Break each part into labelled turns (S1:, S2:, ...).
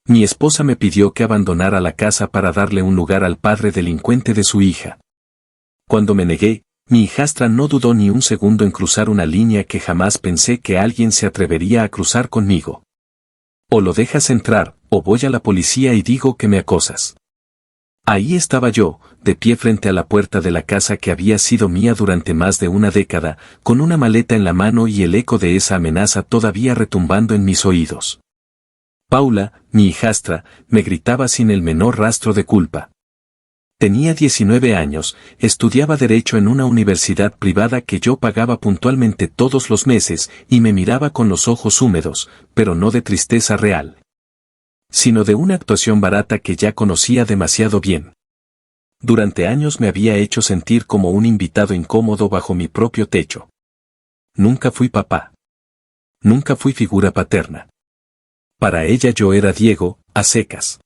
S1: Mi esposa me pidió que abandonara la casa para darle un lugar al padre delincuente de su hija. Cuando me negué, mi hijastra no dudó ni un segundo en cruzar una línea que jamás pensé que alguien se atrevería a cruzar conmigo. O lo dejas entrar, o voy a la policía y digo que me acosas. Ahí estaba yo, de pie frente a la puerta de la casa que había sido mía durante más de una década, con una maleta en la mano y el eco de esa amenaza todavía retumbando en mis oídos. Paula, mi hijastra, me gritaba sin el menor rastro de culpa. Tenía 19 años, estudiaba Derecho en una universidad privada que yo pagaba puntualmente todos los meses y me miraba con los ojos húmedos, pero no de tristeza real, sino de una actuación barata que ya conocía demasiado bien. Durante años me había hecho sentir como un invitado incómodo bajo mi propio techo. Nunca fui papá. Nunca fui figura paterna. Para ella yo era Diego, a secas.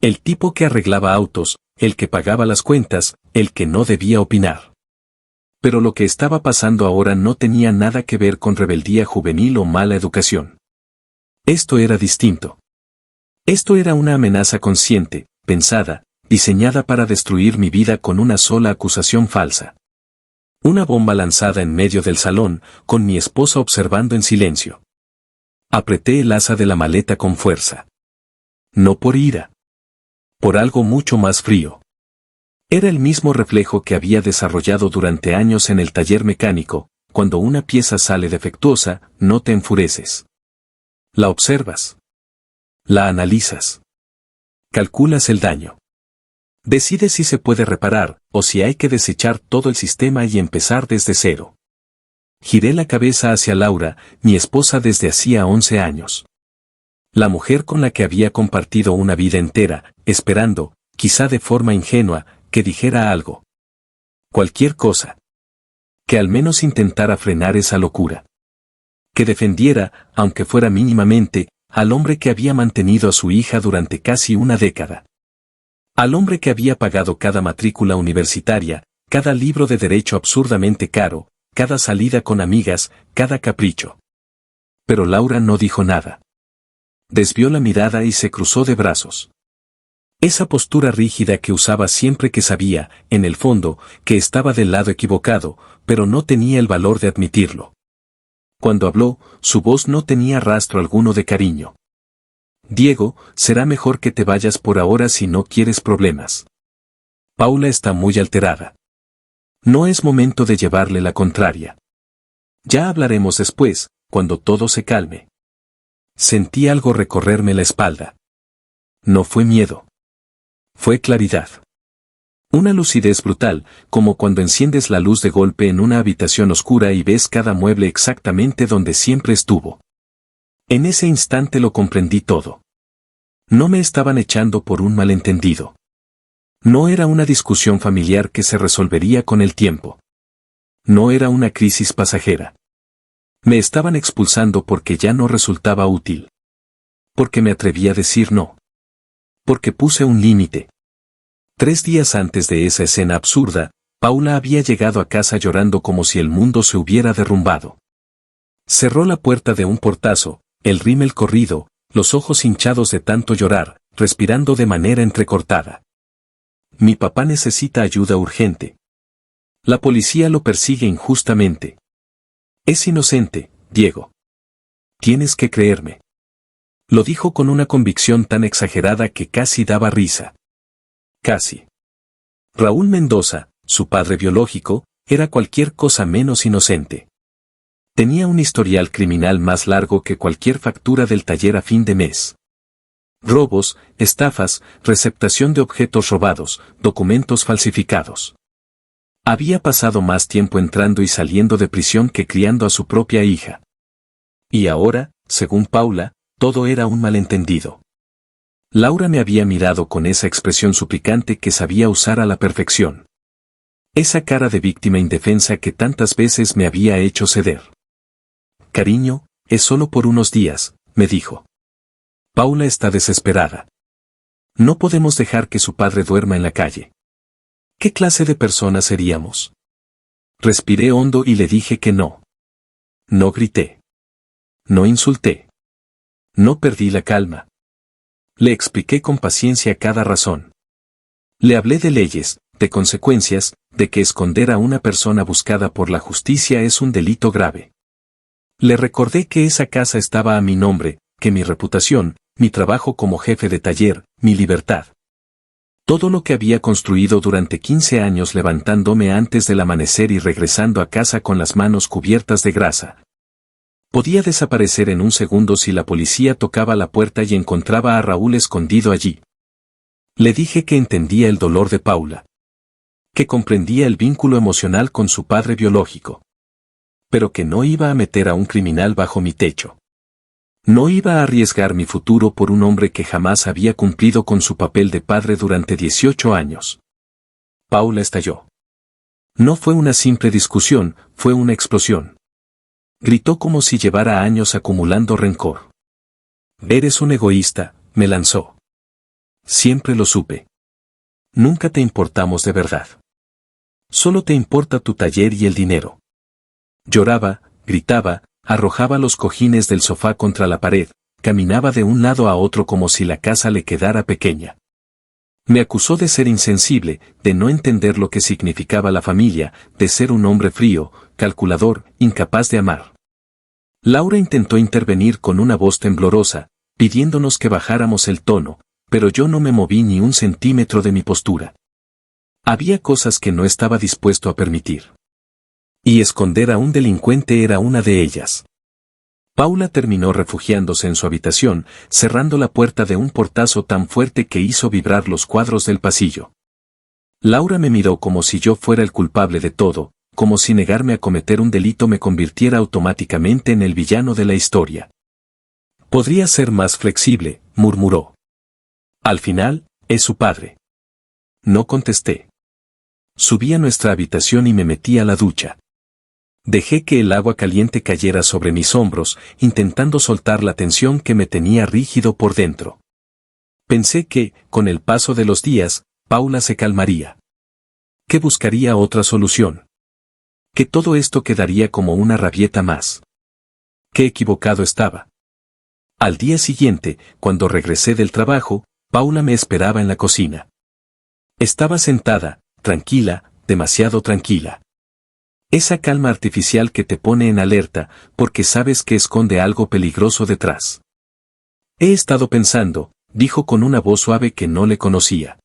S1: El tipo que arreglaba autos, el que pagaba las cuentas, el que no debía opinar. Pero lo que estaba pasando ahora no tenía nada que ver con rebeldía juvenil o mala educación. Esto era distinto. Esto era una amenaza consciente, pensada, diseñada para destruir mi vida con una sola acusación falsa. Una bomba lanzada en medio del salón, con mi esposa observando en silencio. Apreté el asa de la maleta con fuerza. No por ira. Por algo mucho más frío. Era el mismo reflejo que había desarrollado durante años en el taller mecánico: cuando una pieza sale defectuosa, no te enfureces. La observas. La analizas. Calculas el daño. Decides si se puede reparar, o si hay que desechar todo el sistema y empezar desde cero. Giré la cabeza hacia Laura, mi esposa desde hacía 11 años. La mujer con la que había compartido una vida entera, esperando, quizá de forma ingenua, que dijera algo. Cualquier cosa. Que al menos intentara frenar esa locura. Que defendiera, aunque fuera mínimamente, al hombre que había mantenido a su hija durante casi una década. Al hombre que había pagado cada matrícula universitaria, cada libro de derecho absurdamente caro, cada salida con amigas, cada capricho. Pero Laura no dijo nada. Desvió la mirada y se cruzó de brazos. Esa postura rígida que usaba siempre que sabía, en el fondo, que estaba del lado equivocado, pero no tenía el valor de admitirlo. Cuando habló, su voz no tenía rastro alguno de cariño. Diego, será mejor que te vayas por ahora si no quieres problemas. Paula está muy alterada. No es momento de llevarle la contraria. Ya hablaremos después, cuando todo se calme. Sentí algo recorrerme la espalda. No fue miedo. Fue claridad. Una lucidez brutal, como cuando enciendes la luz de golpe en una habitación oscura y ves cada mueble exactamente donde siempre estuvo. En ese instante lo comprendí todo. No me estaban echando por un malentendido. No era una discusión familiar que se resolvería con el tiempo. No era una crisis pasajera. Me estaban expulsando porque ya no resultaba útil. Porque me atreví a decir no. Porque puse un límite. 3 días antes de esa escena absurda, Paula había llegado a casa llorando como si el mundo se hubiera derrumbado. Cerró la puerta de un portazo, el rímel corrido, los ojos hinchados de tanto llorar, respirando de manera entrecortada. Mi papá necesita ayuda urgente. La policía lo persigue injustamente. Es inocente, Diego. Tienes que creerme. Lo dijo con una convicción tan exagerada que casi daba risa. Casi. Raúl Mendoza, su padre biológico, era cualquier cosa menos inocente. Tenía un historial criminal más largo que cualquier factura del taller a fin de mes. Robos, estafas, receptación de objetos robados, documentos falsificados. Había pasado más tiempo entrando y saliendo de prisión que criando a su propia hija. Y ahora, según Paula, todo era un malentendido. Laura me había mirado con esa expresión suplicante que sabía usar a la perfección. Esa cara de víctima indefensa que tantas veces me había hecho ceder. Cariño, es solo por unos días, me dijo. Paula está desesperada. No podemos dejar que su padre duerma en la calle. ¿Qué clase de personas seríamos? Respiré hondo y le dije que no. No grité. No insulté. No perdí la calma. Le expliqué con paciencia cada razón. Le hablé de leyes, de consecuencias, de que esconder a una persona buscada por la justicia es un delito grave. Le recordé que esa casa estaba a mi nombre, que mi reputación, mi trabajo como jefe de taller, mi libertad. Todo lo que había construido durante 15 años levantándome antes del amanecer y regresando a casa con las manos cubiertas de grasa. Podía desaparecer en un segundo si la policía tocaba la puerta y encontraba a Raúl escondido allí. Le dije que entendía el dolor de Paula. Que comprendía el vínculo emocional con su padre biológico. Pero que no iba a meter a un criminal bajo mi techo. No iba a arriesgar mi futuro por un hombre que jamás había cumplido con su papel de padre durante 18 años. Paula estalló. No fue una simple discusión, fue una explosión. Gritó como si llevara años acumulando rencor. Eres un egoísta, me lanzó. Siempre lo supe. Nunca te importamos de verdad. Solo te importa tu taller y el dinero. Lloraba, gritaba, arrojaba los cojines del sofá contra la pared, caminaba de un lado a otro como si la casa le quedara pequeña. Me acusó de ser insensible, de no entender lo que significaba la familia, de ser un hombre frío, calculador, incapaz de amar. Laura intentó intervenir con una voz temblorosa, pidiéndonos que bajáramos el tono, pero yo no me moví ni un centímetro de mi postura. Había cosas que no estaba dispuesto a permitir. Y esconder a un delincuente era una de ellas. Paula terminó refugiándose en su habitación, cerrando la puerta de un portazo tan fuerte que hizo vibrar los cuadros del pasillo. Laura me miró como si yo fuera el culpable de todo, como si negarme a cometer un delito me convirtiera automáticamente en el villano de la historia. Podría ser más flexible, murmuró. Al final, es su padre. No contesté. Subí a nuestra habitación y me metí a la ducha. Dejé que el agua caliente cayera sobre mis hombros, intentando soltar la tensión que me tenía rígido por dentro. Pensé que, con el paso de los días, Paula se calmaría. Que buscaría otra solución. Que todo esto quedaría como una rabieta más. Qué equivocado estaba. Al día siguiente, cuando regresé del trabajo, Paula me esperaba en la cocina. Estaba sentada, tranquila, demasiado tranquila. Esa calma artificial que te pone en alerta, porque sabes que esconde algo peligroso detrás. He estado pensando, dijo con una voz suave que no le conocía.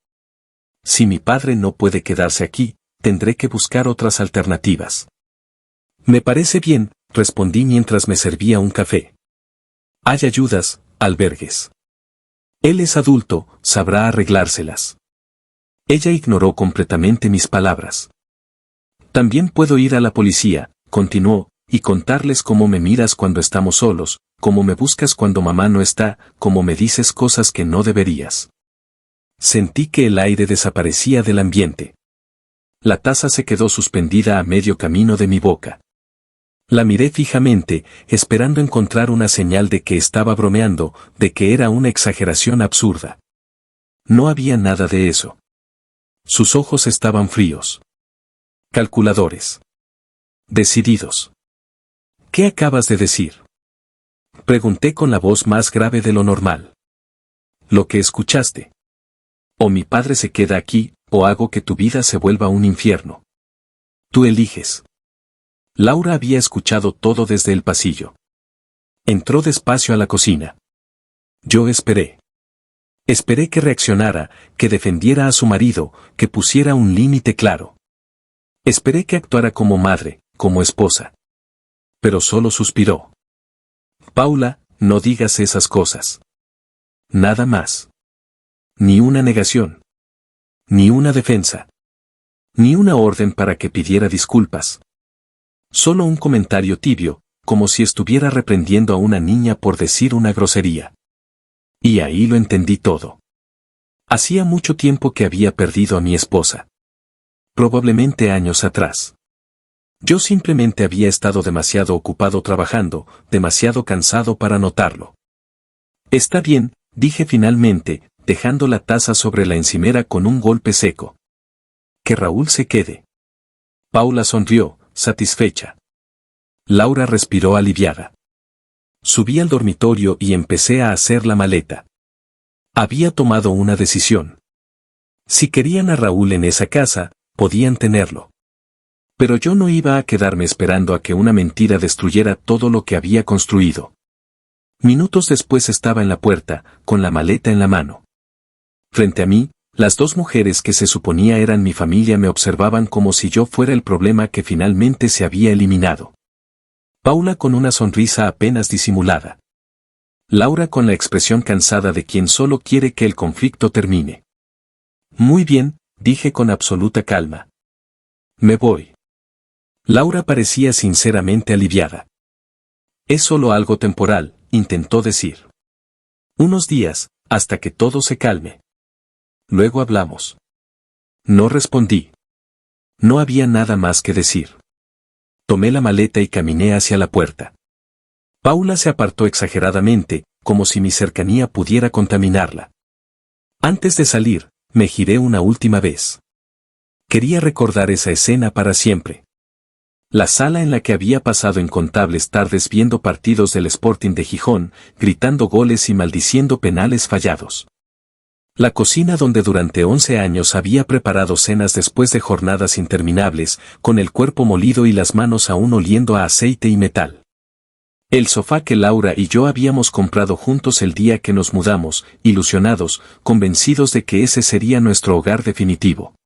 S1: Si mi padre no puede quedarse aquí, tendré que buscar otras alternativas. Me parece bien, respondí mientras me servía un café. Hay ayudas, albergues. Él es adulto, sabrá arreglárselas. Ella ignoró completamente mis palabras. También puedo ir a la policía, continuó, y contarles cómo me miras cuando estamos solos, cómo me buscas cuando mamá no está, cómo me dices cosas que no deberías. Sentí que el aire desaparecía del ambiente. La taza se quedó suspendida a medio camino de mi boca. La miré fijamente, esperando encontrar una señal de que estaba bromeando, de que era una exageración absurda. No había nada de eso. Sus ojos estaban fríos. Calculadores. Decididos. ¿Qué acabas de decir? Pregunté con la voz más grave de lo normal. Lo que escuchaste. O mi padre se queda aquí, o hago que tu vida se vuelva un infierno. Tú eliges. Laura había escuchado todo desde el pasillo. Entró despacio a la cocina. Yo esperé. Esperé que reaccionara, que defendiera a su marido, que pusiera un límite claro. Esperé que actuara como madre, como esposa. Pero solo suspiró. Paula, no digas esas cosas. Nada más. Ni una negación. Ni una defensa. Ni una orden para que pidiera disculpas. Solo un comentario tibio, como si estuviera reprendiendo a una niña por decir una grosería. Y ahí lo entendí todo. Hacía mucho tiempo que había perdido a mi esposa. Probablemente años atrás. Yo simplemente había estado demasiado ocupado trabajando, demasiado cansado para notarlo. Está bien, dije finalmente, dejando la taza sobre la encimera con un golpe seco. Que Raúl se quede. Paula sonrió, satisfecha. Laura respiró aliviada. Subí al dormitorio y empecé a hacer la maleta. Había tomado una decisión. Si querían a Raúl en esa casa, podían tenerlo. Pero yo no iba a quedarme esperando a que una mentira destruyera todo lo que había construido. Minutos después estaba en la puerta, con la maleta en la mano. Frente a mí, las dos mujeres que se suponía eran mi familia me observaban como si yo fuera el problema que finalmente se había eliminado. Paula con una sonrisa apenas disimulada. Laura con la expresión cansada de quien solo quiere que el conflicto termine. Muy bien, dije con absoluta calma. Me voy. Laura parecía sinceramente aliviada. Es solo algo temporal, intentó decir. Unos días, hasta que todo se calme. Luego hablamos. No respondí. No había nada más que decir. Tomé la maleta y caminé hacia la puerta. Paula se apartó exageradamente, como si mi cercanía pudiera contaminarla. Antes de salir, me giré una última vez. Quería recordar esa escena para siempre. La sala en la que había pasado incontables tardes viendo partidos del Sporting de Gijón, gritando goles y maldiciendo penales fallados. La cocina donde durante 11 años había preparado cenas después de jornadas interminables, con el cuerpo molido y las manos aún oliendo a aceite y metal. El sofá que Laura y yo habíamos comprado juntos el día que nos mudamos, ilusionados, convencidos de que ese sería nuestro hogar definitivo.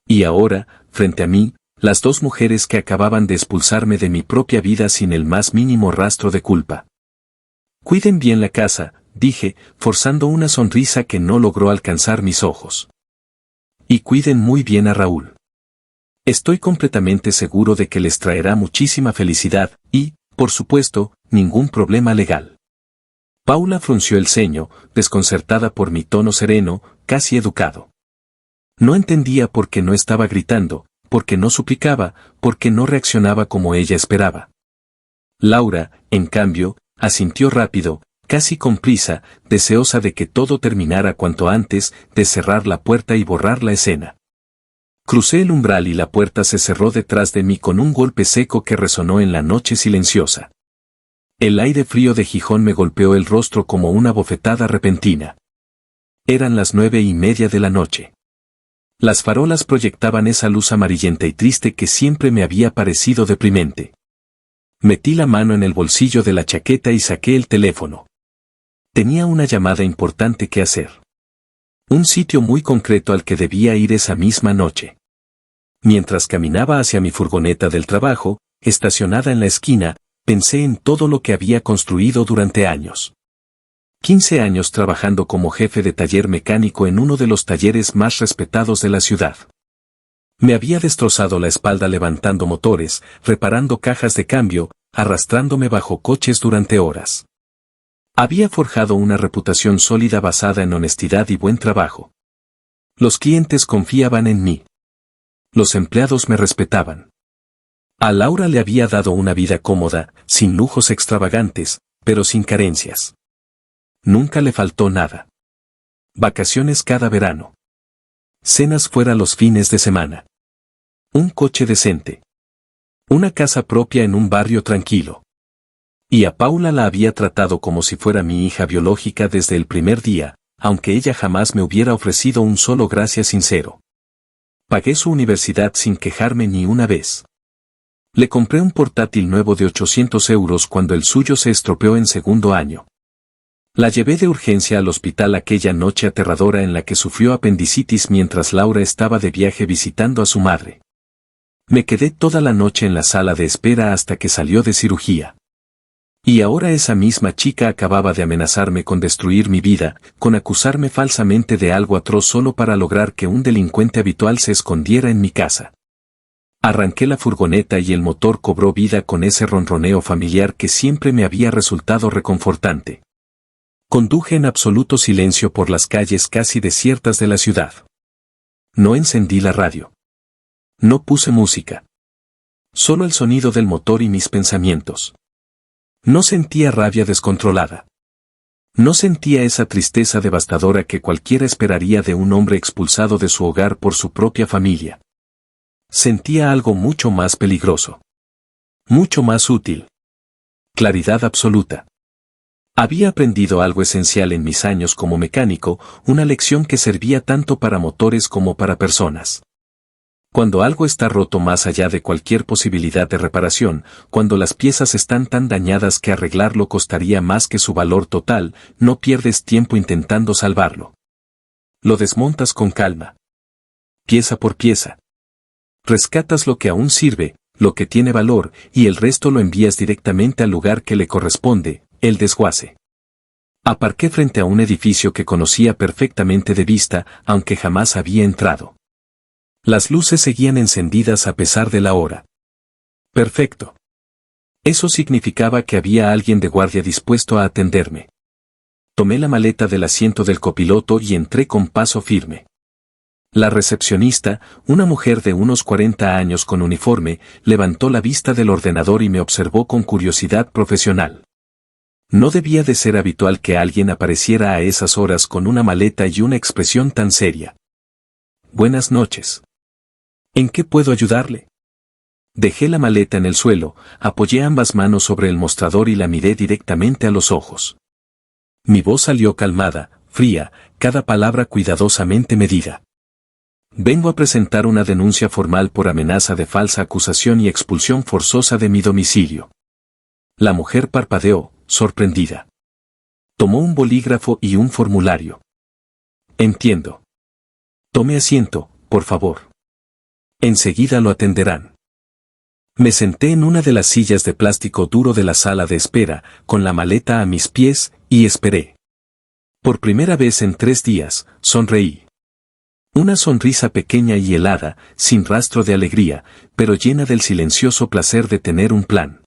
S1: Y ahora, frente a mí, las dos mujeres que acababan de expulsarme de mi propia vida sin el más mínimo rastro de culpa. Cuiden bien la casa, dije, forzando una sonrisa que no logró alcanzar mis ojos. Y cuiden muy bien a Raúl. Estoy completamente seguro de que les traerá muchísima felicidad y, por supuesto, ningún problema legal. Paula frunció el ceño, desconcertada por mi tono sereno, casi educado. No entendía por qué no estaba gritando, por qué no suplicaba, por qué no reaccionaba como ella esperaba. Laura, en cambio, asintió rápido, casi con prisa, deseosa de que todo terminara cuanto antes, de cerrar la puerta y borrar la escena. Crucé el umbral y la puerta se cerró detrás de mí con un golpe seco que resonó en la noche silenciosa. El aire frío de Gijón me golpeó el rostro como una bofetada repentina. Eran las 9:30 de la noche. Las farolas proyectaban esa luz amarillenta y triste que siempre me había parecido deprimente. Metí la mano en el bolsillo de la chaqueta y saqué el teléfono. Tenía una llamada importante que hacer. Un sitio muy concreto al que debía ir esa misma noche. Mientras caminaba hacia mi furgoneta del trabajo, estacionada en la esquina, pensé en todo lo que había construido durante años. 15 años trabajando como jefe de taller mecánico en uno de los talleres más respetados de la ciudad. Me había destrozado la espalda levantando motores, reparando cajas de cambio, arrastrándome bajo coches durante horas. Había forjado una reputación sólida basada en honestidad y buen trabajo. Los clientes confiaban en mí. Los empleados me respetaban. A Laura le había dado una vida cómoda, sin lujos extravagantes, pero sin carencias. Nunca le faltó nada. Vacaciones cada verano. Cenas fuera los fines de semana. Un coche decente. Una casa propia en un barrio tranquilo. Y a Paula la había tratado como si fuera mi hija biológica desde el primer día, aunque ella jamás me hubiera ofrecido un solo gracias sincero. Pagué su universidad sin quejarme ni una vez. Le compré un portátil nuevo de 800 euros cuando el suyo se estropeó en segundo año. La llevé de urgencia al hospital aquella noche aterradora en la que sufrió apendicitis mientras Laura estaba de viaje visitando a su madre. Me quedé toda la noche en la sala de espera hasta que salió de cirugía. Y ahora esa misma chica acababa de amenazarme con destruir mi vida, con acusarme falsamente de algo atroz solo para lograr que un delincuente habitual se escondiera en mi casa. Arranqué la furgoneta y el motor cobró vida con ese ronroneo familiar que siempre me había resultado reconfortante. Conduje en absoluto silencio por las calles casi desiertas de la ciudad. No encendí la radio. No puse música. Solo el sonido del motor y mis pensamientos. No sentía rabia descontrolada. No sentía esa tristeza devastadora que cualquiera esperaría de un hombre expulsado de su hogar por su propia familia. Sentía algo mucho más peligroso. Mucho más útil. Claridad absoluta. Había aprendido algo esencial en mis años como mecánico, una lección que servía tanto para motores como para personas. Cuando algo está roto más allá de cualquier posibilidad de reparación, cuando las piezas están tan dañadas que arreglarlo costaría más que su valor total, no pierdes tiempo intentando salvarlo. Lo desmontas con calma. Pieza por pieza. Rescatas lo que aún sirve, lo que tiene valor, y el resto lo envías directamente al lugar que le corresponde, el desguace. Aparqué frente a un edificio que conocía perfectamente de vista, aunque jamás había entrado. Las luces seguían encendidas a pesar de la hora. Perfecto. Eso significaba que había alguien de guardia dispuesto a atenderme. Tomé la maleta del asiento del copiloto y entré con paso firme. La recepcionista, una mujer de unos 40 años con uniforme, levantó la vista del ordenador y me observó con curiosidad profesional. No debía de ser habitual que alguien apareciera a esas horas con una maleta y una expresión tan seria. Buenas noches. ¿En qué puedo ayudarle? Dejé la maleta en el suelo, apoyé ambas manos sobre el mostrador y la miré directamente a los ojos. Mi voz salió calmada, fría, cada palabra cuidadosamente medida. Vengo a presentar una denuncia formal por amenaza de falsa acusación y expulsión forzosa de mi domicilio. La mujer parpadeó, sorprendida. Tomó un bolígrafo y un formulario. Entiendo. Tome asiento, por favor. Enseguida lo atenderán. Me senté en una de las sillas de plástico duro de la sala de espera, con la maleta a mis pies, y esperé. Por primera vez en 3 días, sonreí. Una sonrisa pequeña y helada, sin rastro de alegría, pero llena del silencioso placer de tener un plan.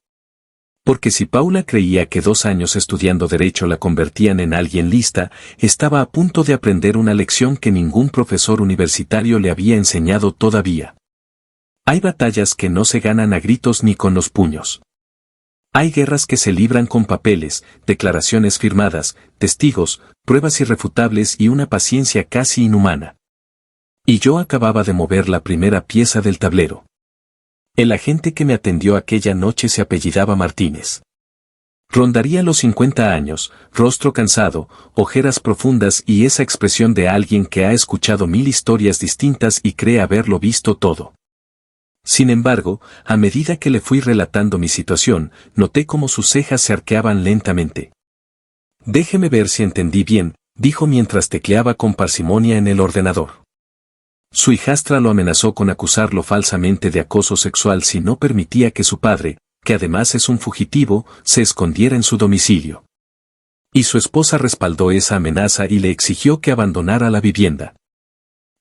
S1: Porque si Paula creía que 2 años estudiando derecho la convertían en alguien lista, estaba a punto de aprender una lección que ningún profesor universitario le había enseñado todavía. Hay batallas que no se ganan a gritos ni con los puños. Hay guerras que se libran con papeles, declaraciones firmadas, testigos, pruebas irrefutables y una paciencia casi inhumana. Y yo acababa de mover la primera pieza del tablero. El agente que me atendió aquella noche se apellidaba Martínez. Rondaría los 50 años, rostro cansado, ojeras profundas y esa expresión de alguien que ha escuchado 1000 historias distintas y cree haberlo visto todo. Sin embargo, a medida que le fui relatando mi situación, noté cómo sus cejas se arqueaban lentamente. Déjeme ver si entendí bien, dijo mientras tecleaba con parsimonia en el ordenador. Su hijastra lo amenazó con acusarlo falsamente de acoso sexual si no permitía que su padre, que además es un fugitivo, se escondiera en su domicilio. Y su esposa respaldó esa amenaza y le exigió que abandonara la vivienda.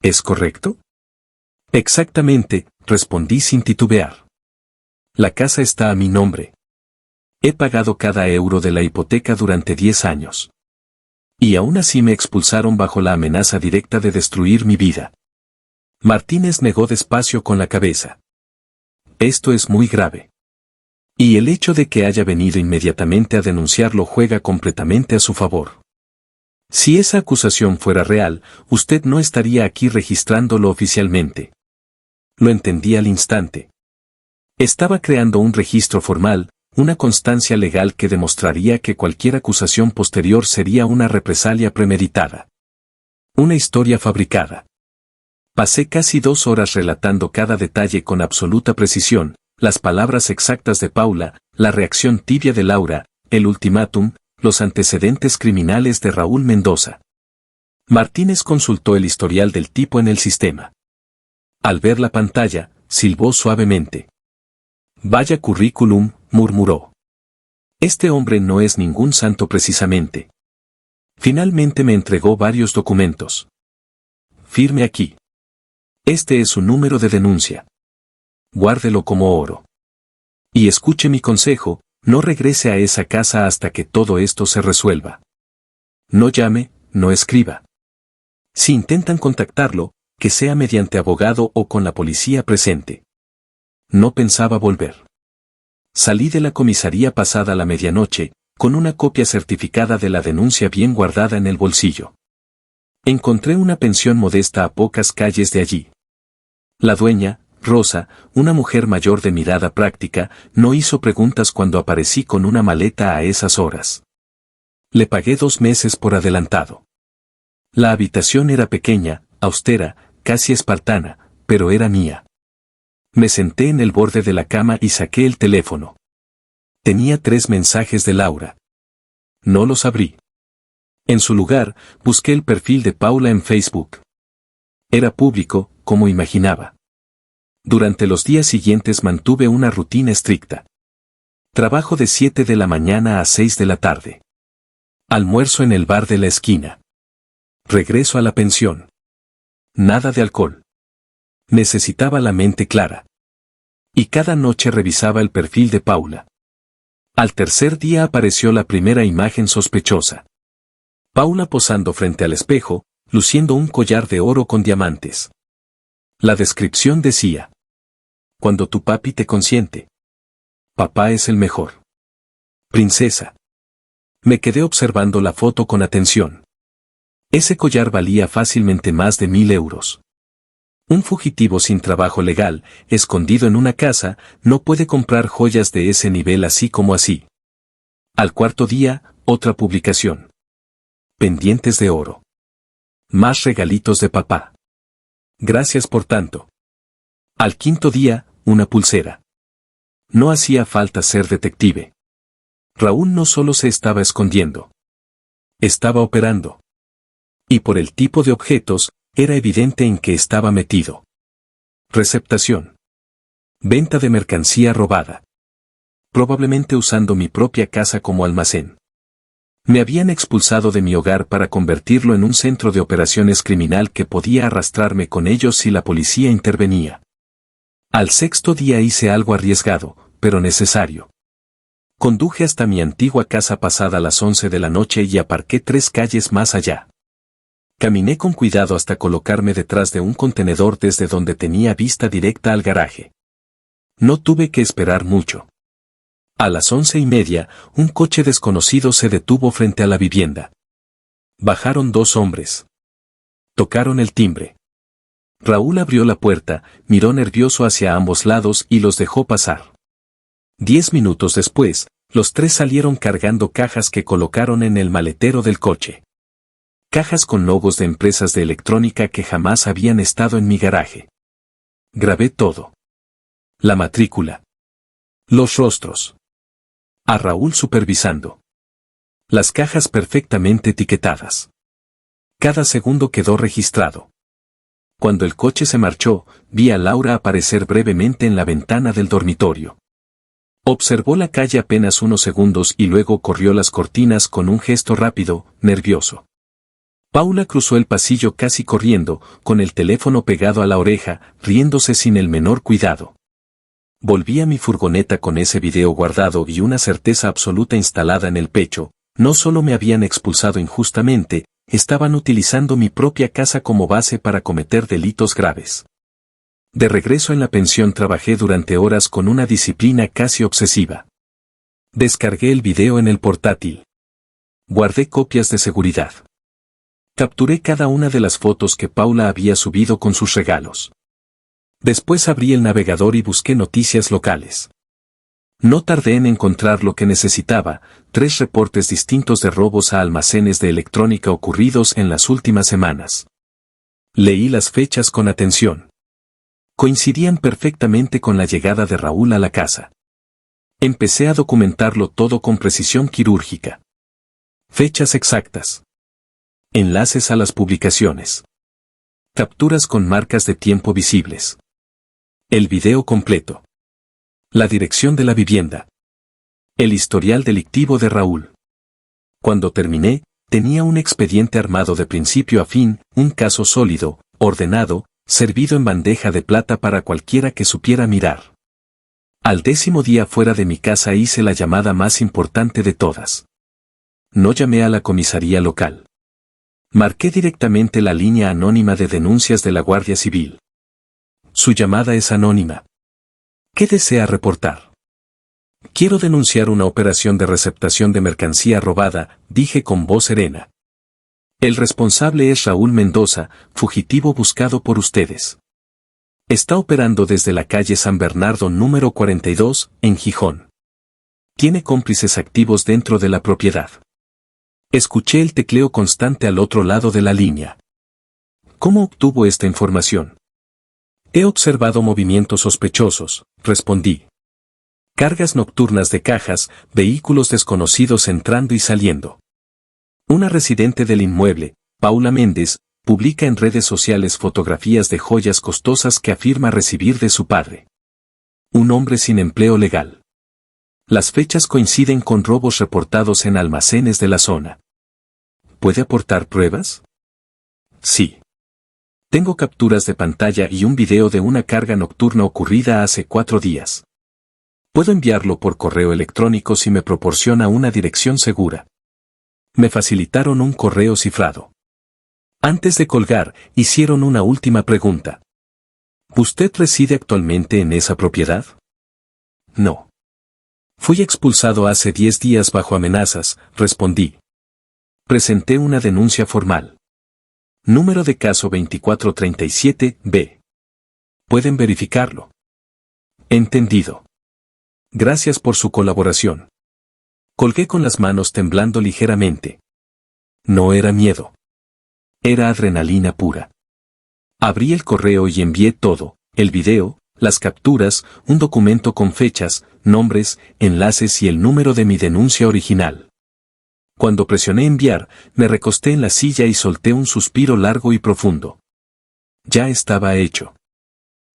S1: ¿Es correcto? Exactamente, respondí sin titubear. La casa está a mi nombre. He pagado cada euro de la hipoteca durante 10 años. Y aún así me expulsaron bajo la amenaza directa de destruir mi vida. Martínez negó despacio con la cabeza. Esto es muy grave. Y el hecho de que haya venido inmediatamente a denunciarlo juega completamente a su favor. Si esa acusación fuera real, usted no estaría aquí registrándolo oficialmente. Lo entendí al instante. Estaba creando un registro formal, una constancia legal que demostraría que cualquier acusación posterior sería una represalia premeditada. Una historia fabricada. Pasé casi 2 horas relatando cada detalle con absoluta precisión, las palabras exactas de Paula, la reacción tibia de Laura, el ultimátum, los antecedentes criminales de Raúl Mendoza. Martínez consultó el historial del tipo en el sistema. Al ver la pantalla, silbó suavemente. Vaya currículum, murmuró. Este hombre no es ningún santo precisamente. Finalmente me entregó varios documentos. Firme aquí. Este es su número de denuncia. Guárdelo como oro. Y escuche mi consejo, no regrese a esa casa hasta que todo esto se resuelva. No llame, no escriba. Si intentan contactarlo, que sea mediante abogado o con la policía presente. No pensaba volver. Salí de la comisaría pasada la medianoche, con una copia certificada de la denuncia bien guardada en el bolsillo. Encontré una pensión modesta a pocas calles de allí. La dueña, Rosa, una mujer mayor de mirada práctica, no hizo preguntas cuando aparecí con una maleta a esas horas. Le pagué 2 meses por adelantado. La habitación era pequeña, austera, casi espartana, pero era mía. Me senté en el borde de la cama y saqué el teléfono. Tenía 3 mensajes de Laura. No los abrí. En su lugar, busqué el perfil de Paula en Facebook. Era público, como imaginaba. Durante los días siguientes mantuve una rutina estricta. Trabajo de 7 de la mañana a 6 de la tarde. Almuerzo en el bar de la esquina. Regreso a la pensión. Nada de alcohol. Necesitaba la mente clara. Y cada noche revisaba el perfil de Paula. Al tercer día apareció la primera imagen sospechosa. Paula posando frente al espejo, luciendo un collar de oro con diamantes. La descripción decía: cuando tu papi te consiente. Papá es el mejor. Princesa. Me quedé observando la foto con atención. Ese collar valía fácilmente más de 1.000 euros. Un fugitivo sin trabajo legal, escondido en una casa, no puede comprar joyas de ese nivel así como así. Al cuarto día, otra publicación. Pendientes de oro. Más regalitos de papá. Gracias por tanto. Al quinto día, una pulsera. No hacía falta ser detective. Raúl no solo se estaba escondiendo. Estaba operando. Y por el tipo de objetos, era evidente en qué estaba metido. Receptación. Venta de mercancía robada. Probablemente usando mi propia casa como almacén. Me habían expulsado de mi hogar para convertirlo en un centro de operaciones criminal que podía arrastrarme con ellos si la policía intervenía. Al sexto día hice algo arriesgado, pero necesario. Conduje hasta mi antigua casa pasada las 11 de la noche y aparqué 3 calles más allá. Caminé con cuidado hasta colocarme detrás de un contenedor desde donde tenía vista directa al garaje. No tuve que esperar mucho. A las 11:30, un coche desconocido se detuvo frente a la vivienda. Bajaron 2 hombres. Tocaron el timbre. Raúl abrió la puerta, miró nervioso hacia ambos lados y los dejó pasar. 10 minutos después, los 3 salieron cargando cajas que colocaron en el maletero del coche. Cajas con logos de empresas de electrónica que jamás habían estado en mi garaje. Grabé todo. La matrícula. Los rostros. A Raúl supervisando. Las cajas perfectamente etiquetadas. Cada segundo quedó registrado. Cuando el coche se marchó, vi a Laura aparecer brevemente en la ventana del dormitorio. Observó la calle apenas unos segundos y luego corrió las cortinas con un gesto rápido, nervioso. Paula cruzó el pasillo casi corriendo, con el teléfono pegado a la oreja, riéndose sin el menor cuidado. Volví a mi furgoneta con ese video guardado y una certeza absoluta instalada en el pecho: no solo me habían expulsado injustamente, estaban utilizando mi propia casa como base para cometer delitos graves. De regreso en la pensión trabajé durante horas con una disciplina casi obsesiva. Descargué el video en el portátil. Guardé copias de seguridad. Capturé cada una de las fotos que Paula había subido con sus regalos. Después abrí el navegador y busqué noticias locales. No tardé en encontrar lo que necesitaba: 3 reportes distintos de robos a almacenes de electrónica ocurridos en las últimas semanas. Leí las fechas con atención. Coincidían perfectamente con la llegada de Raúl a la casa. Empecé a documentarlo todo con precisión quirúrgica. Fechas exactas. Enlaces a las publicaciones. Capturas con marcas de tiempo visibles. El video completo. La dirección de la vivienda. El historial delictivo de Raúl. Cuando terminé, tenía un expediente armado de principio a fin, un caso sólido, ordenado, servido en bandeja de plata para cualquiera que supiera mirar. Al 10º día fuera de mi casa hice la llamada más importante de todas. No llamé a la comisaría local. Marqué directamente la línea anónima de denuncias de la Guardia Civil. Su llamada es anónima. ¿Qué desea reportar? Quiero denunciar una operación de receptación de mercancía robada, dije con voz serena. El responsable es Raúl Mendoza, fugitivo buscado por ustedes. Está operando desde la calle San Bernardo número 42, en Gijón. Tiene cómplices activos dentro de la propiedad. Escuché el tecleo constante al otro lado de la línea. ¿Cómo obtuvo esta información? He observado movimientos sospechosos, respondí. Cargas nocturnas de cajas, vehículos desconocidos entrando y saliendo. Una residente del inmueble, Paula Méndez, publica en redes sociales fotografías de joyas costosas que afirma recibir de su padre. Un hombre sin empleo legal. Las fechas coinciden con robos reportados en almacenes de la zona. ¿Puede aportar pruebas? Sí. Tengo capturas de pantalla y un video de una carga nocturna ocurrida hace 4 días. Puedo enviarlo por correo electrónico si me proporciona una dirección segura. Me facilitaron un correo cifrado. Antes de colgar, hicieron una última pregunta. ¿Usted reside actualmente en esa propiedad? No. Fui expulsado hace 10 días bajo amenazas, respondí. Presenté una denuncia formal. Número de caso 2437-B. Pueden verificarlo. Entendido. Gracias por su colaboración. Colgué con las manos temblando ligeramente. No era miedo. Era adrenalina pura. Abrí el correo y envié todo, el video, las capturas, un documento con fechas, nombres, enlaces y el número de mi denuncia original. Cuando presioné enviar, me recosté en la silla y solté un suspiro largo y profundo. Ya estaba hecho.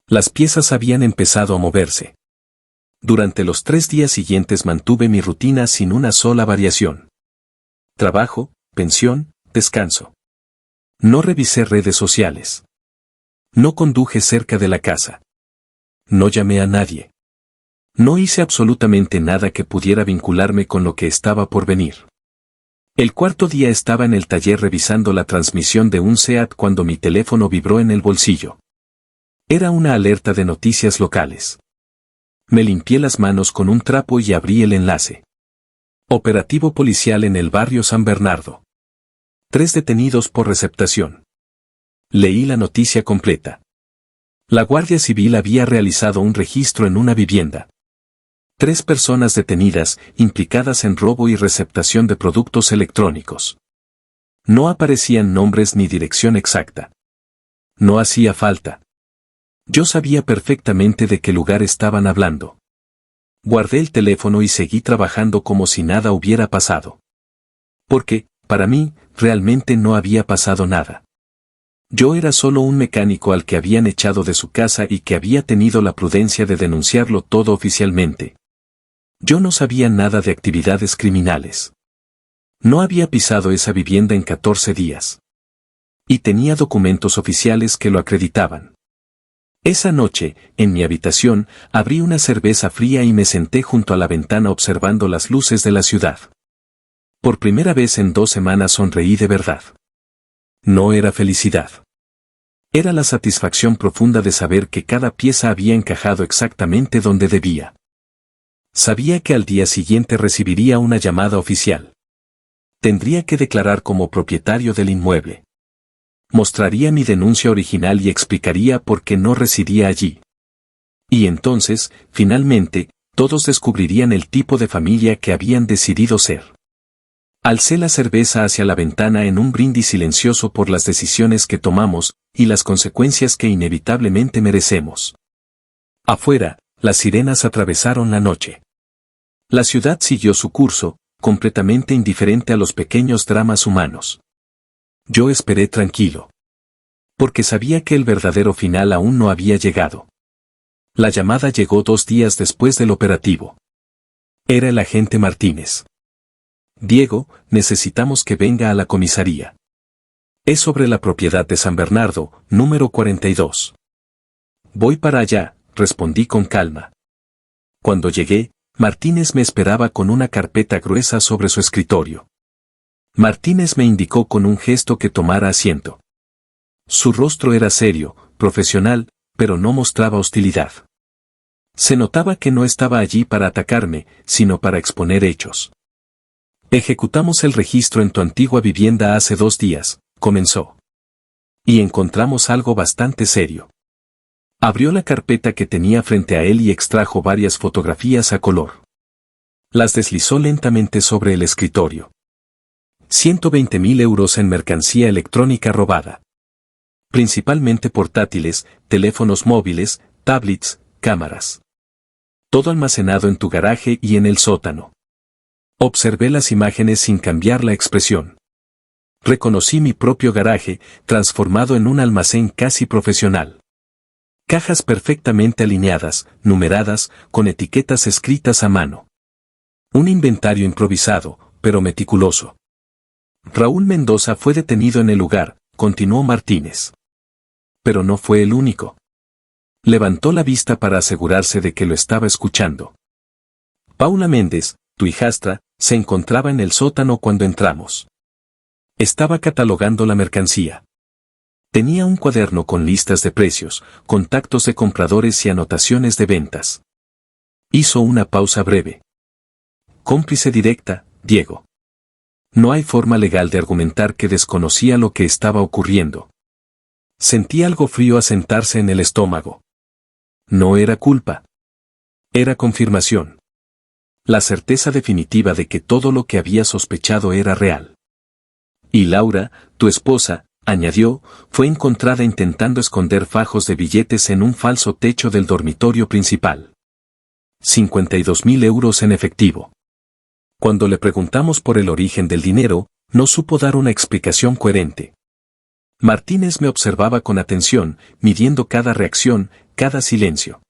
S1: Las piezas habían empezado a moverse. Durante los 3 días siguientes mantuve mi rutina sin una sola variación. Trabajo, pensión, descanso. No revisé redes sociales. No conduje cerca de la casa. No llamé a nadie. No hice absolutamente nada que pudiera vincularme con lo que estaba por venir. El 4.º día estaba en el taller revisando la transmisión de un SEAT cuando mi teléfono vibró en el bolsillo. Era una alerta de noticias locales. Me limpié las manos con un trapo y abrí el enlace. Operativo policial en el barrio San Bernardo. 3 detenidos por receptación. Leí la noticia completa. La Guardia Civil había realizado un registro en una vivienda. 3 personas detenidas, implicadas en robo y receptación de productos electrónicos. No aparecían nombres ni dirección exacta. No hacía falta. Yo sabía perfectamente de qué lugar estaban hablando. Guardé el teléfono y seguí trabajando como si nada hubiera pasado. Porque, para mí, realmente no había pasado nada. Yo era solo un mecánico al que habían echado de su casa y que había tenido la prudencia de denunciarlo todo oficialmente. Yo no sabía nada de actividades criminales. No había pisado esa vivienda en 14 días. Y tenía documentos oficiales que lo acreditaban. Esa noche, en mi habitación, abrí una cerveza fría y me senté junto a la ventana observando las luces de la ciudad. Por primera vez en 2 semanas sonreí de verdad. No era felicidad. Era la satisfacción profunda de saber que cada pieza había encajado exactamente donde debía. Sabía que al día siguiente recibiría una llamada oficial. Tendría que declarar como propietario del inmueble. Mostraría mi denuncia original y explicaría por qué no residía allí. Y entonces, finalmente, todos descubrirían el tipo de familia que habían decidido ser. Alcé la cerveza hacia la ventana en un brindis silencioso por las decisiones que tomamos y las consecuencias que inevitablemente merecemos. Afuera, las sirenas atravesaron la noche. La ciudad siguió su curso, completamente indiferente a los pequeños dramas humanos. Yo esperé tranquilo. Porque sabía que el verdadero final aún no había llegado. La llamada llegó 2 días después del operativo. Era el agente Martínez. Diego, necesitamos que venga a la comisaría. Es sobre la propiedad de San Bernardo, número 42. Voy para allá, respondí con calma. Cuando llegué, Martínez me esperaba con una carpeta gruesa sobre su escritorio. Martínez me indicó con un gesto que tomara asiento. Su rostro era serio, profesional, pero no mostraba hostilidad. Se notaba que no estaba allí para atacarme, sino para exponer hechos. Ejecutamos el registro en tu antigua vivienda hace 2 días, comenzó. Y encontramos algo bastante serio. Abrió la carpeta que tenía frente a él y extrajo varias fotografías a color. Las deslizó lentamente sobre el escritorio. 120.000 euros en mercancía electrónica robada. Principalmente portátiles, teléfonos móviles, tablets, cámaras. Todo almacenado en tu garaje y en el sótano. Observé las imágenes sin cambiar la expresión. Reconocí mi propio garaje, transformado en un almacén casi profesional. Cajas perfectamente alineadas, numeradas, con etiquetas escritas a mano. Un inventario improvisado, pero meticuloso. Raúl Mendoza fue detenido en el lugar, continuó Martínez. Pero no fue el único. Levantó la vista para asegurarse de que lo estaba escuchando. Paula Méndez, tu hijastra, se encontraba en el sótano cuando entramos. Estaba catalogando la mercancía. Tenía un cuaderno con listas de precios, contactos de compradores y anotaciones de ventas. Hizo una pausa breve. Cómplice directa, Diego. No hay forma legal de argumentar que desconocía lo que estaba ocurriendo. Sentí algo frío asentarse en el estómago. No era culpa. Era confirmación. La certeza definitiva de que todo lo que había sospechado era real. Y Laura, tu esposa, añadió, fue encontrada intentando esconder fajos de billetes en un falso techo del dormitorio principal. 52.000 euros en efectivo. Cuando le preguntamos por el origen del dinero, no supo dar una explicación coherente. Martínez me observaba con atención, midiendo cada reacción, cada silencio.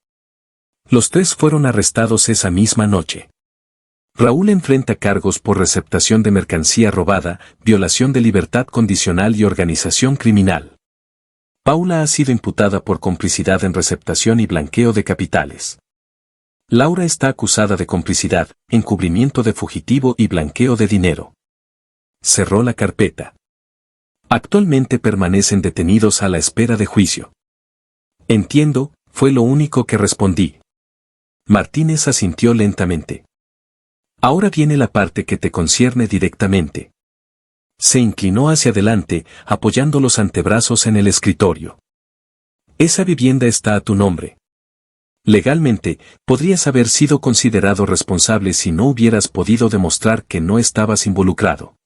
S1: Los tres fueron arrestados esa misma noche. Raúl enfrenta cargos por receptación de mercancía robada, violación de libertad condicional y organización criminal. Paula ha sido imputada por complicidad en receptación y blanqueo de capitales. Laura está acusada de complicidad, encubrimiento de fugitivo y blanqueo de dinero. Cerró la carpeta. Actualmente permanecen detenidos a la espera de juicio. Entiendo, fue lo único que respondí. Martínez asintió lentamente. Ahora viene la parte que te concierne directamente. Se inclinó hacia adelante, apoyando los antebrazos en el escritorio. Esa vivienda está a tu nombre. Legalmente, podrías haber sido considerado responsable si no hubieras podido demostrar que no estabas involucrado.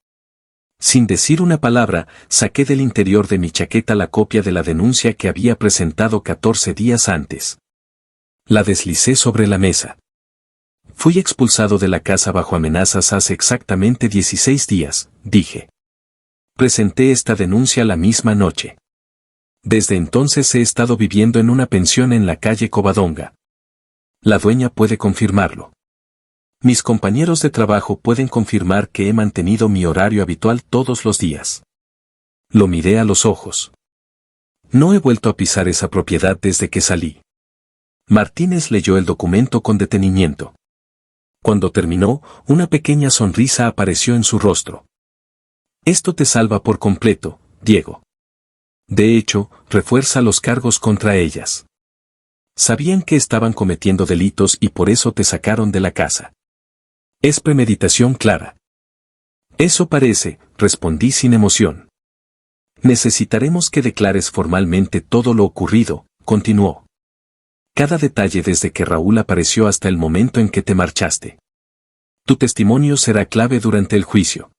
S1: Sin decir una palabra, saqué del interior de mi chaqueta la copia de la denuncia que había presentado 14 días antes. La deslicé sobre la mesa. Fui expulsado de la casa bajo amenazas hace exactamente 16 días, dije. Presenté esta denuncia la misma noche. Desde entonces he estado viviendo en una pensión en la calle Covadonga. La dueña puede confirmarlo. Mis compañeros de trabajo pueden confirmar que he mantenido mi horario habitual todos los días. Lo miré a los ojos. No he vuelto a pisar esa propiedad desde que salí. Martínez leyó el documento con detenimiento. Cuando terminó, una pequeña sonrisa apareció en su rostro. Esto te salva por completo, Diego. De hecho, refuerza los cargos contra ellas. Sabían que estaban cometiendo delitos y por eso te sacaron de la casa. Es premeditación clara. Eso parece, respondí sin emoción. Necesitaremos que declares formalmente todo lo ocurrido, continuó. Cada detalle desde que Raúl apareció hasta el momento en que te marchaste. Tu testimonio será clave durante el juicio.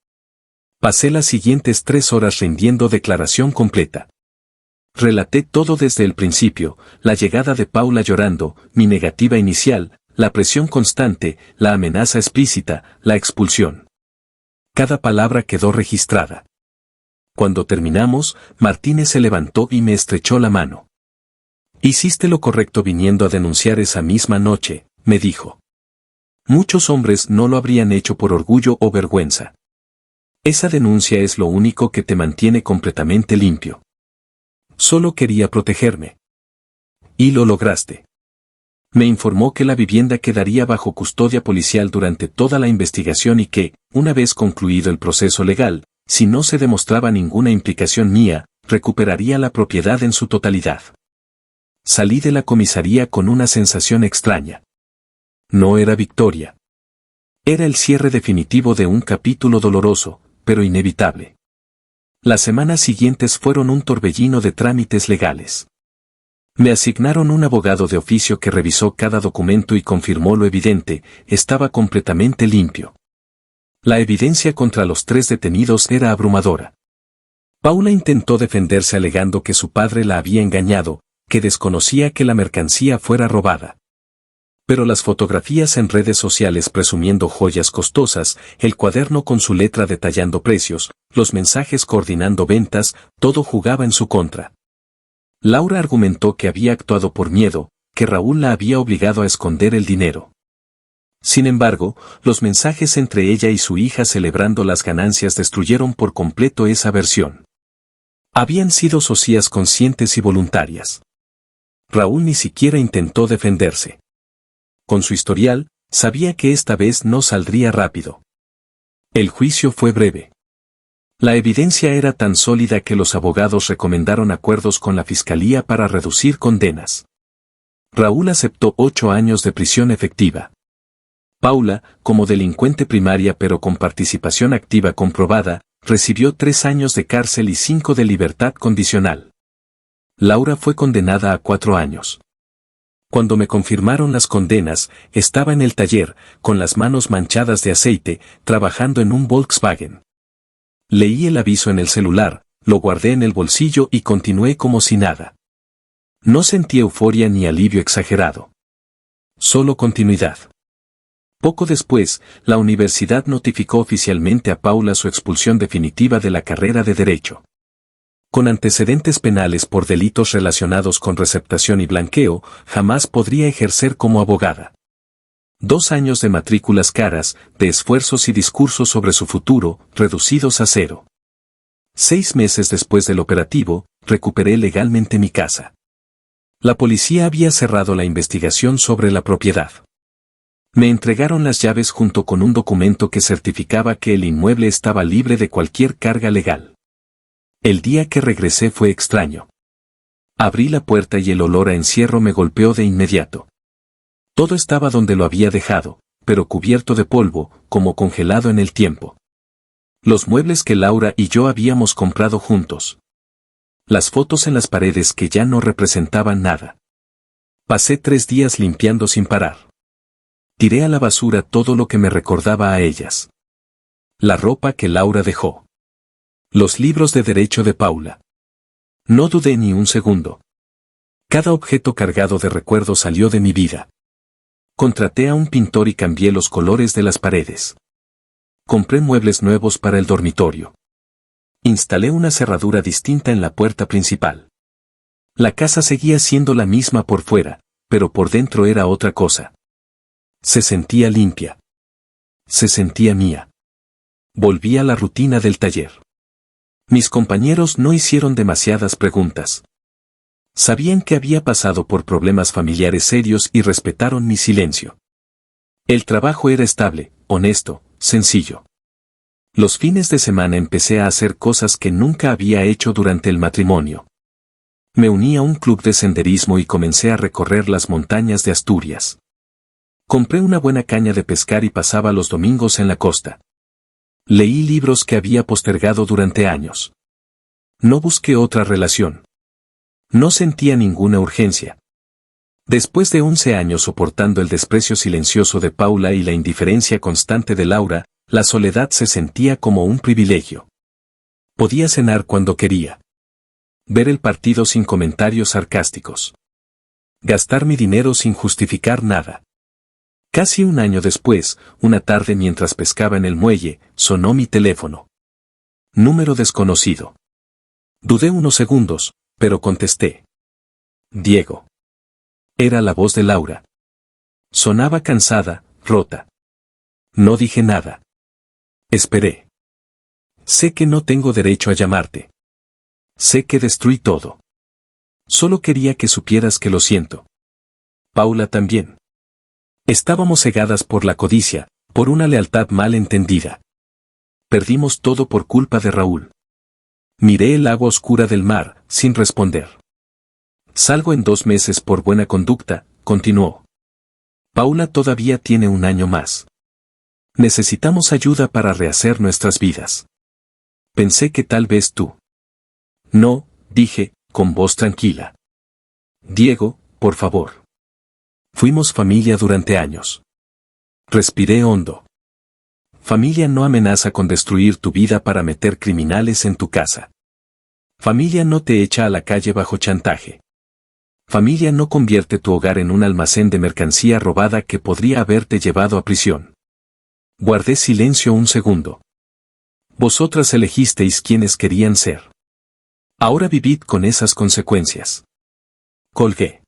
S1: Pasé las siguientes 3 horas rindiendo declaración completa. Relaté todo desde el principio, la llegada de Paula llorando, mi negativa inicial, la presión constante, la amenaza explícita, la expulsión. Cada palabra quedó registrada. Cuando terminamos, Martínez se levantó y me estrechó la mano. Hiciste lo correcto viniendo a denunciar esa misma noche, me dijo. Muchos hombres no lo habrían hecho por orgullo o vergüenza. Esa denuncia es lo único que te mantiene completamente limpio. Solo quería protegerme. Y lo lograste. Me informó que la vivienda quedaría bajo custodia policial durante toda la investigación y que, una vez concluido el proceso legal, si no se demostraba ninguna implicación mía, recuperaría la propiedad en su totalidad. Salí de la comisaría con una sensación extraña. No era victoria. Era el cierre definitivo de un capítulo doloroso, pero inevitable. Las semanas siguientes fueron un torbellino de trámites legales. Me asignaron un abogado de oficio que revisó cada documento y confirmó lo evidente, estaba completamente limpio. La evidencia contra los 3 detenidos era abrumadora. Paula intentó defenderse alegando que su padre la había engañado, que desconocía que la mercancía fuera robada. Pero las fotografías en redes sociales presumiendo joyas costosas, el cuaderno con su letra detallando precios, los mensajes coordinando ventas, todo jugaba en su contra. Laura argumentó que había actuado por miedo, que Raúl la había obligado a esconder el dinero. Sin embargo, los mensajes entre ella y su hija celebrando las ganancias destruyeron por completo esa versión. Habían sido socias conscientes y voluntarias. Raúl ni siquiera intentó defenderse. Con su historial, sabía que esta vez no saldría rápido. El juicio fue breve. La evidencia era tan sólida que los abogados recomendaron acuerdos con la fiscalía para reducir condenas. Raúl aceptó 8 años de prisión efectiva. Paula, como delincuente primaria pero con participación activa comprobada, recibió 3 años de cárcel y 5 de libertad condicional. Laura fue condenada a 4 años. Cuando me confirmaron las condenas, estaba en el taller, con las manos manchadas de aceite, trabajando en un Volkswagen. Leí el aviso en el celular, lo guardé en el bolsillo y continué como si nada. No sentí euforia ni alivio exagerado. Solo continuidad. Poco después, la universidad notificó oficialmente a Paula su expulsión definitiva de la carrera de Derecho. Con antecedentes penales por delitos relacionados con receptación y blanqueo, jamás podría ejercer como abogada. 2 años de matrículas caras, de esfuerzos y discursos sobre su futuro, reducidos a 0. 6 meses después del operativo, recuperé legalmente mi casa. La policía había cerrado la investigación sobre la propiedad. Me entregaron las llaves junto con un documento que certificaba que el inmueble estaba libre de cualquier carga legal. El día que regresé fue extraño. Abrí la puerta y el olor a encierro me golpeó de inmediato. Todo estaba donde lo había dejado, pero cubierto de polvo, como congelado en el tiempo. Los muebles que Laura y yo habíamos comprado juntos. Las fotos en las paredes que ya no representaban nada. Pasé 3 días limpiando sin parar. Tiré a la basura todo lo que me recordaba a ellas. La ropa que Laura dejó. Los libros de derecho de Paula. No dudé ni un segundo. Cada objeto cargado de recuerdos salió de mi vida. Contraté a un pintor y cambié los colores de las paredes. Compré muebles nuevos para el dormitorio. Instalé una cerradura distinta en la puerta principal. La casa seguía siendo la misma por fuera, pero por dentro era otra cosa. Se sentía limpia. Se sentía mía. Volví a la rutina del taller. Mis compañeros no hicieron demasiadas preguntas. Sabían que había pasado por problemas familiares serios y respetaron mi silencio. El trabajo era estable, honesto, sencillo. Los fines de semana empecé a hacer cosas que nunca había hecho durante el matrimonio. Me uní a un club de senderismo y comencé a recorrer las montañas de Asturias. Compré una buena caña de pescar y pasaba los domingos en la costa. Leí libros que había postergado durante años. No busqué otra relación. No sentía ninguna urgencia. Después de 11 años soportando el desprecio silencioso de Paula y la indiferencia constante de Laura, la soledad se sentía como un privilegio. Podía cenar cuando quería. Ver el partido sin comentarios sarcásticos. Gastar mi dinero sin justificar nada. Casi un año después, una tarde mientras pescaba en el muelle, sonó mi teléfono. Número desconocido. Dudé unos segundos, pero contesté. Diego. Era la voz de Laura. Sonaba cansada, rota. No dije nada. Esperé. Sé que no tengo derecho a llamarte. Sé que destruí todo. Solo quería que supieras que lo siento. Paula también. Estábamos cegadas por la codicia, por una lealtad mal entendida. Perdimos todo por culpa de Raúl. Miré el agua oscura del mar, sin responder. Salgo en 2 meses por buena conducta, continuó. Paula todavía tiene 1 año más. Necesitamos ayuda para rehacer nuestras vidas. Pensé que tal vez tú. No, dije, con voz tranquila. Diego, por favor. Fuimos familia durante años. Respiré hondo. Familia no amenaza con destruir tu vida para meter criminales en tu casa. Familia no te echa a la calle bajo chantaje. Familia no convierte tu hogar en un almacén de mercancía robada que podría haberte llevado a prisión. Guardé silencio un segundo. Vosotras elegisteis quienes querían ser. Ahora vivid con esas consecuencias. Colgué.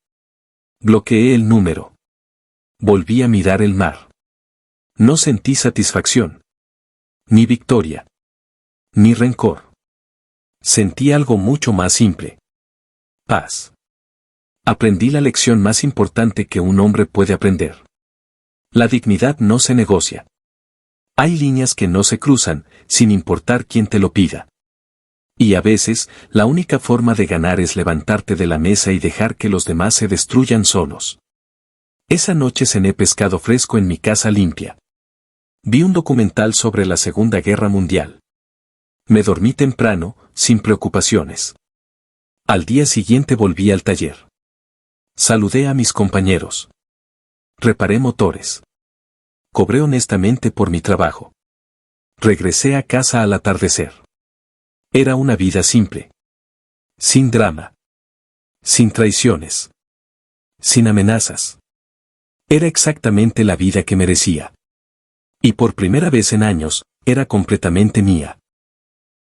S1: Bloqueé el número. Volví a mirar el mar. No sentí satisfacción. Ni victoria. Ni rencor. Sentí algo mucho más simple. Paz. Aprendí la lección más importante que un hombre puede aprender. La dignidad no se negocia. Hay líneas que no se cruzan, sin importar quién te lo pida. Y a veces, la única forma de ganar es levantarte de la mesa y dejar que los demás se destruyan solos. Esa noche cené pescado fresco en mi casa limpia. Vi un documental sobre la Segunda Guerra Mundial. Me dormí temprano, sin preocupaciones. Al día siguiente volví al taller. Saludé a mis compañeros. Reparé motores. Cobré honestamente por mi trabajo. Regresé a casa al atardecer. Era una vida simple. Sin drama. Sin traiciones. Sin amenazas. Era exactamente la vida que merecía. Y por primera vez en años, era completamente mía.